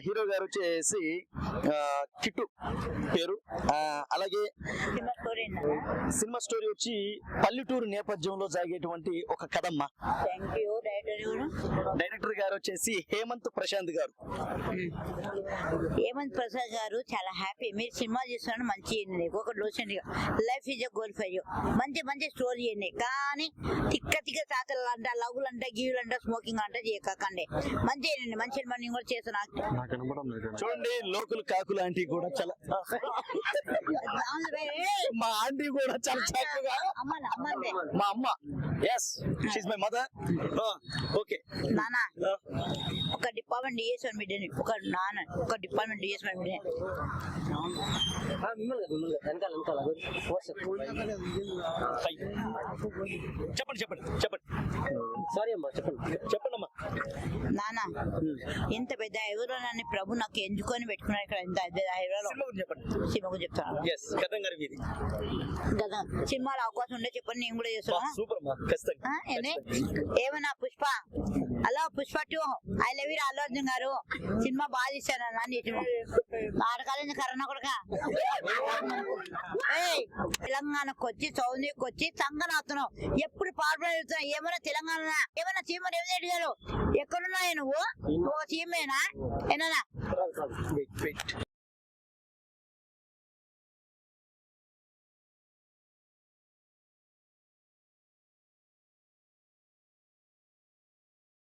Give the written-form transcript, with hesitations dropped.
Hero గారు వచ్చేసి kit పేరు. అలాగే సినిమా స్టోరీ వచ్చి పల్లెటూరు నేపథ్యంలో జరిగేటువంటి ఒక కథమ్మ. డైరెక్టర్ గారు వచ్చేసి హేమంత్ ప్రశాంత్ గారు. హేమంత్ ప్రసాద్ గారు చాలా హ్యాపీ. మీరు సినిమా చూస్తున్నారు మంచి ఒక డోసెంట్ గా life is a goal for you. మంచి మంచి స్టోరీ అండి. కానీ తిక్క తిక్క తాతలు అంట, లవ్లు అంట, గీవులు అంట, స్మోకింగ్ అంట చేయకండి. మంచి మంచి నేను కూడా చేస్తాను. చూడండి లోకులు కాకులు ఆంటీ కూడా చాలా మా ఆంటీ కూడా చాలా చక్కగా మా అమ్మ. yes she is my mother. Okay నానా ఒక డిపార్ట్మెంట్ డిఎస్ అని బిడ్డని ఒక నాన్న ఒక డిపార్ట్మెంట్ డిఎస్ అని బిడ్డని చెప్పండి చెప్పండి చెప్పండి. సారీ అమ్మా చెప్పండి చెప్పండి అమ్మా. నానా ఇంత పెద్ద హైవేలో నన్ను ప్రభు నాకు ఎంచుకొని పెట్టుకున్నాడు. ఇక్కడ ఇంత పెద్ద హైవేలో చెప్పండి. సినిమాకు చెప్తాను. గదా సినిమాలో అవకాశం ఉండే చెప్పండి, నేను కూడా చేస్తాను. ఏమన్నా Pushpa hello Pushpa 2 I love you Allu Arjun గారు సినిమా బాగా తీశాను ఆడకాలని కరోనా కూడా తెలంగాణకు వచ్చి సౌందర్యకు వచ్చి సంగనాతున్నావు. ఎప్పుడు పాల్పడుతున్నావు? ఏమన్నా తెలంగాణ ఏమన్నా సీఎం రేవంత్ రెడ్డి గారు ఎక్కడున్నాయి? నువ్వు సీఎమేనా? ఏనా